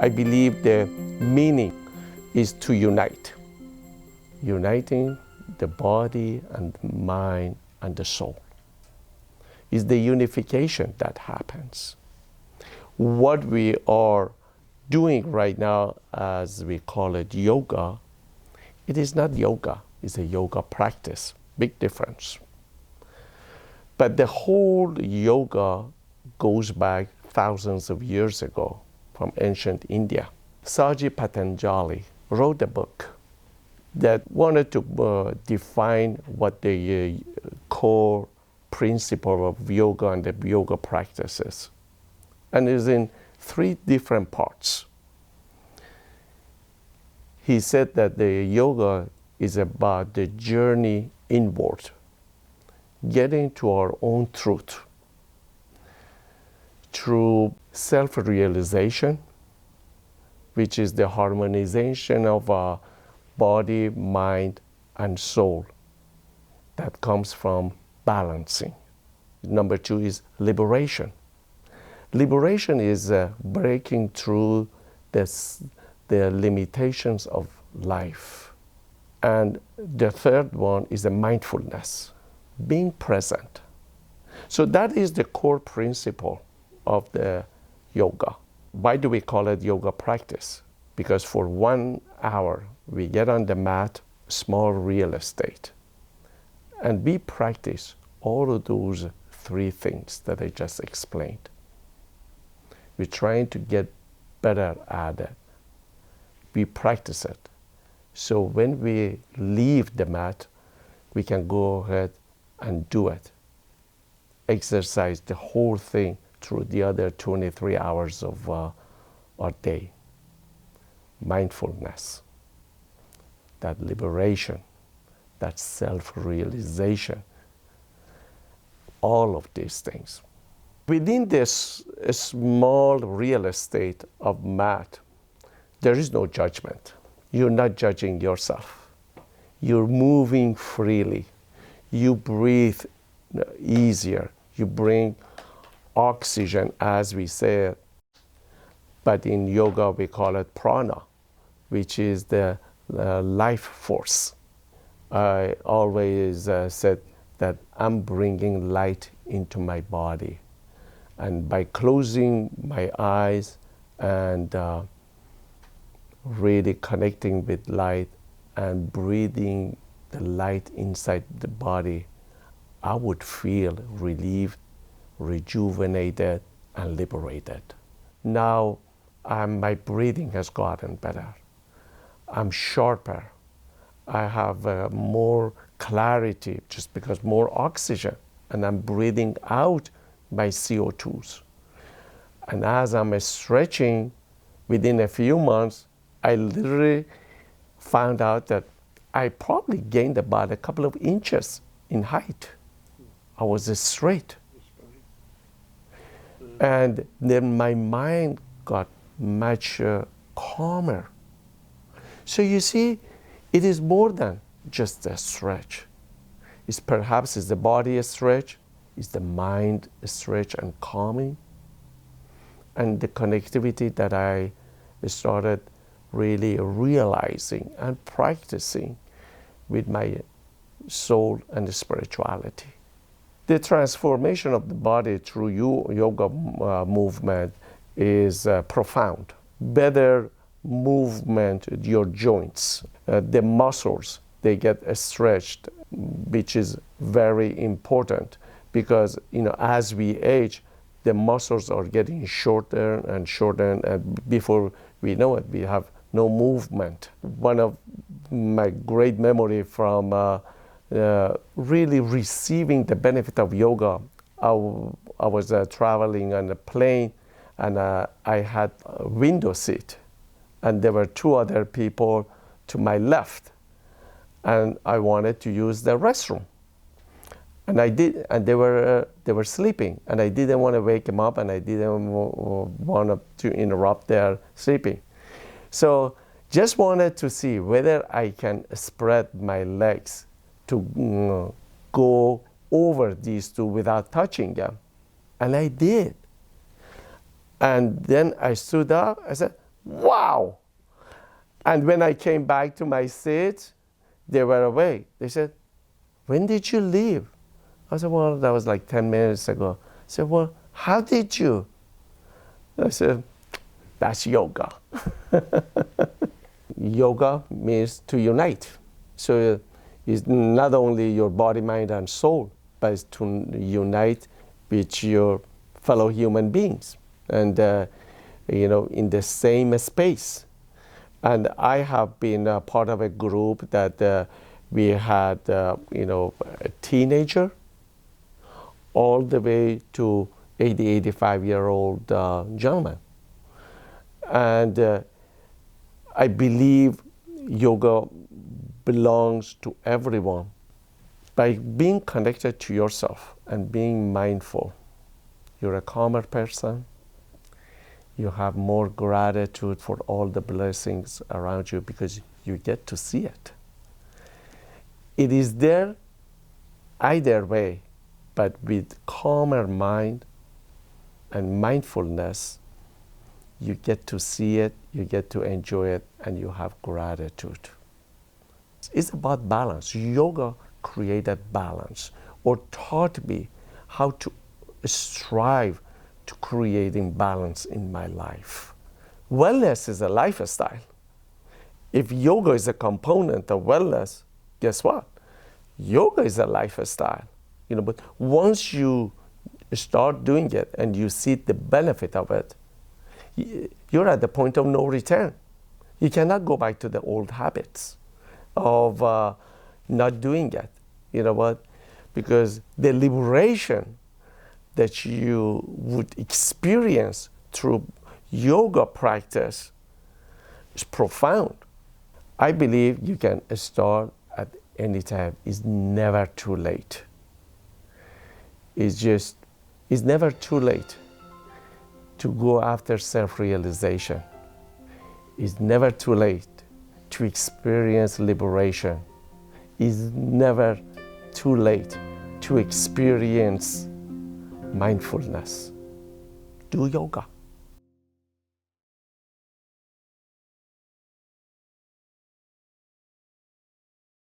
I believe the meaning is to unite, uniting the body and the mind and the soul. It's the unification that happens. What we are doing right now, as we call it yoga, it is not yoga, it's a yoga practice. Big difference. But the whole yoga goes back thousands of years ago from ancient India. Saji Patanjali wrote a book that wanted to define what the core principle of yoga and the yoga practices. And it is in 3 different parts. He said that the yoga is about the journey inward, getting to our own truth through self-realization, which is the harmonization of our body, mind, and soul that comes from balancing. Number 2 is liberation. Liberation is breaking through the limitations of life. And the 3rd one is the mindfulness, being present. So that is the core principle of the yoga. Why do we call it yoga practice? Because for 1 hour, we get on the mat, small real estate, and we practice all of those 3 things that I just explained. We're trying to get better at it. We practice it. So when we leave the mat, we can go ahead and do it. Exercise the whole thing through the other 23 hours of our day. Mindfulness, that liberation, that self-realization, all of these things. Within this small real estate of mat, there is no judgment. You're not judging yourself. You're moving freely. You breathe easier. You bring oxygen, as we say, but in yoga we call it prana, which is the life force. I always said that I'm bringing light into my body. And by closing my eyes and really connecting with light and breathing the light inside the body, I would feel relieved, rejuvenated, and liberated. Now, my breathing has gotten better. I'm sharper. I have more clarity just because more oxygen, and I'm breathing out my CO2s. And as I'm stretching, within a few months, I literally found out that I probably gained about a couple of inches in height. I was straight. And then my mind got much calmer. So you see, it is more than just a stretch. It's perhaps the body a stretch, it's the mind a stretch and calming. And the connectivity that I started really realizing and practicing with my soul and the spirituality. The transformation of the body through yoga movement is profound. Better movement, your joints, the muscles, they get stretched, which is very important because, as we age, the muscles are getting shorter and shorter, and before we know it, we have no movement. One of my great memory from really receiving the benefit of yoga, I was traveling on a plane, and I had a window seat, and there were 2 other people to my left, and I wanted to use the restroom. And I did, and they were sleeping, and I didn't want to wake them up, and I didn't want to interrupt their sleeping. So just wanted to see whether I can spread my legs to go over these 2 without touching them. And I did. And then I stood up, I said, wow. And when I came back to my seat, they were away. They said, when did you leave? I said, well, that was like 10 minutes ago. I said, well, how did you? I said, that's yoga. Yoga means to unite. So it's not only your body, mind, and soul, but it's to unite with your fellow human beings and, in the same space. And I have been a part of a group that we had, a teenager all the way to 80, 85-year-old gentleman. And I believe yoga belongs to everyone. By being connected to yourself and being mindful, you're a calmer person. You have more gratitude for all the blessings around you because you get to see it. It is there either way, but with calmer mind and mindfulness, you get to see it, you get to enjoy it, and you have gratitude. It's about balance. Yoga created balance or taught me how to strive to creating balance in my life. Wellness is a lifestyle. If yoga is a component of wellness, guess what? Yoga is a lifestyle. But once you start doing it and you see the benefit of it, you're at the point of no return. You cannot go back to the old habits of not doing it. You know what? Because the liberation that you would experience through yoga practice is profound. I believe you can start at any time. It's never too late. It's never too late to go after self-realization. It's never too late to experience liberation. It's never too late to experience mindfulness. Do yoga.